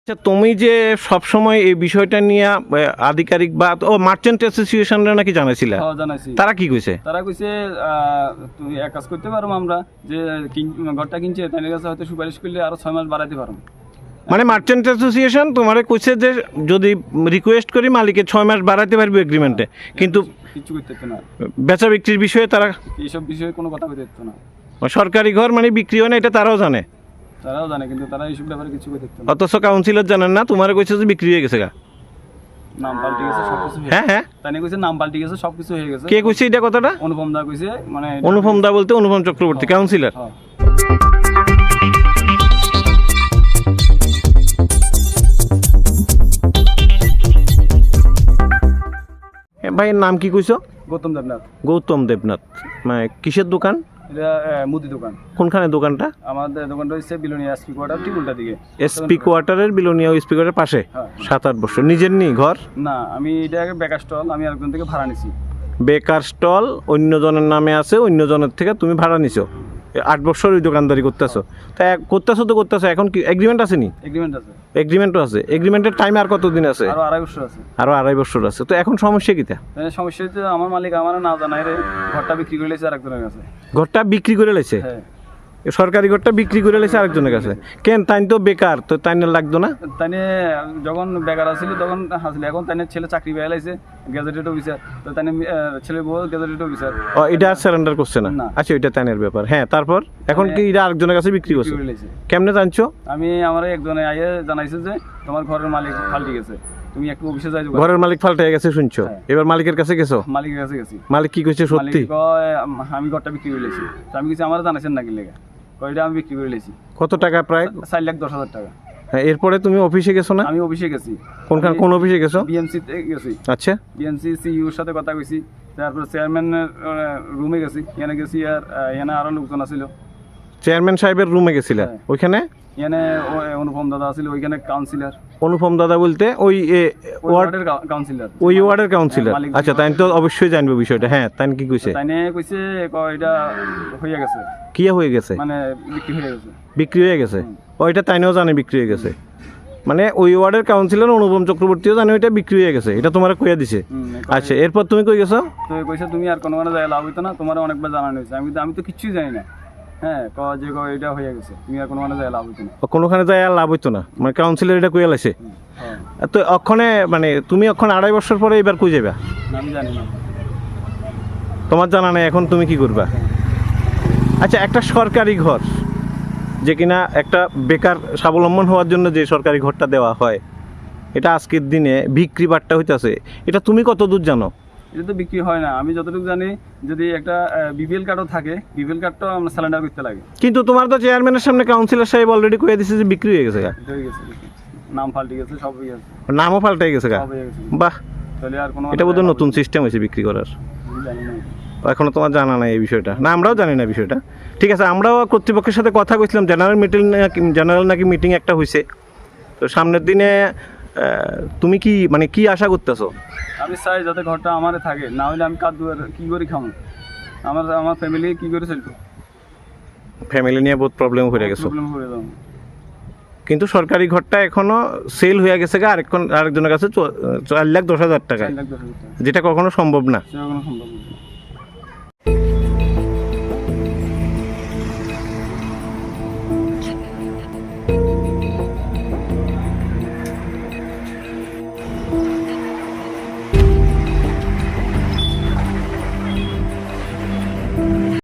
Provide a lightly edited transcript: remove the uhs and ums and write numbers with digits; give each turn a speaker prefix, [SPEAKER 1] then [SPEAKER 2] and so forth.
[SPEAKER 1] আচ্ছা, তুমি যে সবসময় এই বিষয়টা নিয়ে আধিকারিক বা মার্চেন্ট অ্যাসোসিয়েশনরা নাকি জানাইছিলা?
[SPEAKER 2] জানাইছি।
[SPEAKER 1] তারা কি কইছে?
[SPEAKER 2] তারা কইছে তুমি এক কাজ করতে পারো, আমরা যে ঘরটা কিনছে তাদের কাছে হয়তো সুপারিশ করলে আরো 6 মাস বাড়াইতে পারো।
[SPEAKER 1] মানে মার্চেন্ট অ্যাসোসিয়েশন তোমারে কইছে যে যদি রিকোয়েস্ট করি মালিকে 6 মাস বাড়াইতে পারবে এগ্রিমেন্টে, কিন্তু
[SPEAKER 2] কিছু করতে হতো না।
[SPEAKER 1] বেচা বিক্রির বিষয়ে তারা
[SPEAKER 2] এইসব বিষয়ে কোনো কথা বলতে হতো না।
[SPEAKER 1] সরকারি ঘর মানে বিক্রি হয় না, এটা তারাও জানে?
[SPEAKER 2] তারাও জানে, কিন্তু তারা এইসব ব্যাপারে কিছু করতে হতো না।
[SPEAKER 1] অথচ কাউন্সিলর জানেন না, তোমারে কইছে যে বিক্রি হয়ে গেছে গা।
[SPEAKER 2] নাম পাল্টে গেছে, সবকিছু।
[SPEAKER 1] হ্যাঁ,
[SPEAKER 2] তাই কইছে নাম পাল্টে গেছে, সবকিছু হয়ে গেছে।
[SPEAKER 1] কে কইছে এটা কথাটা?
[SPEAKER 2] অনুপম দা কইছে। মানে
[SPEAKER 1] অনুপম দা বলতে অনুপম চক্রবর্তী, কাউন্সিলর। ভাইয়ের নাম কি কইছো?
[SPEAKER 2] গৌতম দেবনাথ।
[SPEAKER 1] গৌতম দেবনাথ। মানে কিসের দোকান?
[SPEAKER 2] এটা মুদি দোকান।
[SPEAKER 1] কোনখানে দোকানটা?
[SPEAKER 2] আমাদের দোকানটা হচ্ছে বিলোনিয়া এসপি কোয়ার্টার, ঠিক উল্টা দিকে।
[SPEAKER 1] এসপি কোয়ার্টারের বিলোনিয়া এসপি কোয়ার্টারের পাশে। 7-8 বছর নিজের নি ঘর?
[SPEAKER 2] না, আমি এটা আগে বেকার স্টল, আমি আরেকজন থেকে ভাড়া নিছি।
[SPEAKER 1] বেকার স্টল অন্য জনের নামে আছে, অন্য জনের থেকে তুমি ভাড়া নিছো। 8 বছর ওই দোকানদারি করতেছো। তাই করতেছো এখন কি এগ্রিমেন্ট আছে নি?
[SPEAKER 2] এগ্রিমেন্ট আছে।
[SPEAKER 1] এগ্রিমেন্টও আছে। এগ্রিমেন্টের টাইম আর কতদিন আছে?
[SPEAKER 2] আরো 2.5 বছর আছে।
[SPEAKER 1] আরো 2.5 বছর আছে। তো এখন সমস্যা কিটা?
[SPEAKER 2] সমস্যা হচ্ছে আমার মালিক আমার না জানাই রে ঘরটা বিক্রি করে লেছে আরেকজনের কাছে।
[SPEAKER 1] ঘরটা বিক্রি করে লেছে?
[SPEAKER 2] হ্যাঁ।
[SPEAKER 1] সরকারি ঘরটা বিক্রি করে লেছে আরেকজনের কাছে। কেন? তাই তো বেকার, তো তাই না লাগতো না?
[SPEAKER 2] তাই যখন বেকার আছিল তখন হাসিল, এখন তাই ছেলে চাকরি পেয়ে লাইছে, গ্যাজেটেড অফিসার। তো তাই ছেলে বউ গ্যাজেটেড অফিসার।
[SPEAKER 1] ও, এটা সারেন্ডার করছে না?
[SPEAKER 2] না।
[SPEAKER 1] আচ্ছা, এটা তাইনের ব্যাপার। হ্যাঁ, তারপর এখন কি এটা আরেকজনের কাছে বিক্রি করছে? কেমনে জানছো?
[SPEAKER 2] আমি আমার একজনে আইয়ে জানাইছে যে তোমার ঘরের মালিক পাল্টে গেছে, তুমি একটু অফিসে যাই।
[SPEAKER 1] ঘরের মালিক পাল্টে গেছে শুনছো? এবার মালিকের কাছে গেছো?
[SPEAKER 2] মালিকের কাছে গেছি।
[SPEAKER 1] মালিক কি কইছে সত্যি?
[SPEAKER 2] আমি ঘরটা বিক্রি করে লেছি। আমি কিছু আমার জানাইছেন নাকি লেগে কয়টা আমি বিক্রি করে লেছি।
[SPEAKER 1] কত টাকা? প্রায়
[SPEAKER 2] 4,10,000 টাকা।
[SPEAKER 1] হ্যাঁ, এরপরে তুমি অফিসে গেছো না?
[SPEAKER 2] আমি অফিসে গেছি।
[SPEAKER 1] কোন অফিসে গেছো?
[SPEAKER 2] বিএমসি তে গেছি।
[SPEAKER 1] আচ্ছা,
[SPEAKER 2] বিএমসি সিইওর সাথে কথা কইছি, তারপর চেয়ারম্যানের রুমে গেছি, এখানে গেছি। আর এখানে আরো লোকজন আছিল।
[SPEAKER 1] চেয়ারম্যান সাহেবের রুমে গেছিলা? ওইখানে
[SPEAKER 2] এখানে অনুপম দাদা আছিল, ওইখানে কাউন্সিলর।
[SPEAKER 1] অনুপম দাদা বলতে ওই
[SPEAKER 2] ওয়ার্ডের কাউন্সিলর?
[SPEAKER 1] ওই ওয়ার্ডের কাউন্সিলর। আচ্ছা, তাই তো অবশ্যই জানবে বিষয়টা। হ্যাঁ, তাই কি কইছে?
[SPEAKER 2] তাই কইছে এটা হয়ে গেছে।
[SPEAKER 1] কি হয়ে গেছে?
[SPEAKER 2] মানে বিক্রি হয়ে গেছে।
[SPEAKER 1] বিক্রি হয়ে গেছে? ওইটা তাইনেও জানে বিক্রি হয়ে গেছে? মানে ওই ওয়ার্ডের কাউন্সিলর অনুপম চক্রবর্তীও জানে ওইটা বিক্রি হয়ে গেছে, এটা তোমার কইয়া দিছে? আচ্ছা, এরপর তুমি কই গেছো?
[SPEAKER 2] তো কইছে তুমি আর কোনো জায়গায় লাভ হইতো না, তোমার অনেকবার জানানো হয়েছে। আমি তো কিছুই জানি না। হ্যাঁ, যে এটা হয়ে গেছে, তুমি আর কোনো জায়গায় লাভ হইতো না।
[SPEAKER 1] কোনোখানে যায় আর লাভ হইতো না, মানে কাউন্সিলর এটা কইয়া লাইছে? তো ওখানে মানে তুমি ওখানে 2.5 বছর পরে এবার কই যাবা?
[SPEAKER 2] আমি জানি না,
[SPEAKER 1] তোমার জানা নেই। এখন তুমি কি করবা? আচ্ছা, একটা সরকারি ঘর যে কিনা একটা বেকার স্বাবলম্বন হওয়ার জন্য যে সরকারি ঘরটা দেওয়া হয়, এটা আজকের দিনে বিক্রি বাট্টা হইতাছে, এটা তুমি কত দূর জানো?
[SPEAKER 2] এটা তো বিক্রি হয় না। আমি যতটুকু জানি, যদি একটা বিপিএল কার্ডও থাকে, বিপিএল কার্ডটাও আমরা সিলিন্ডার করতে লাগে।
[SPEAKER 1] কিন্তু তোমার তো চেয়ারম্যানের সামনে কাউন্সিলর সাহেব অলরেডি কইয়া দিছে যে বিক্রি হয়ে গেছে গা।
[SPEAKER 2] হয়ে গেছে, নাম পাল্টে গেছে, সব হয়ে গেছে।
[SPEAKER 1] নামও পাল্টে গেছে গা? বাহ,
[SPEAKER 2] তাহলে আর কোনো
[SPEAKER 1] এটা বোধহয় নতুন সিস্টেম হয়েছে বিক্রি করার।
[SPEAKER 2] জানি না,
[SPEAKER 1] এখনো তোমার জানা নাই এই বিষয়টা? না, আমরাও জানি না বিষয়টা। ঠিক আছে, আমরাও কর্তৃপক্ষের সাথে কথা কইছিলাম, জেনারেল নাকি মিটিং একটা হয়েছে। তো সামনের দিনে তুমি কি মানে কি আশা করতেছো?
[SPEAKER 2] আমি চাই যাতে ঘরটা আমারে থাকে, না হলে আমি কি করে খাবো, আমার ফ্যামিলি কি করে চলবে?
[SPEAKER 1] ফ্যামিলি নিয়ে বহুত প্রবলেম হয়ে গেছে।
[SPEAKER 2] প্রবলেম হয়ে যাবে।
[SPEAKER 1] কিন্তু সরকারি ঘরটা এখনো সেল হয়ে গেছে গা আরেকজনের কাছে 4,10,000 টাকায়, যেটা কখনো সম্ভব না।
[SPEAKER 2] সেটা কোনো সম্ভব না।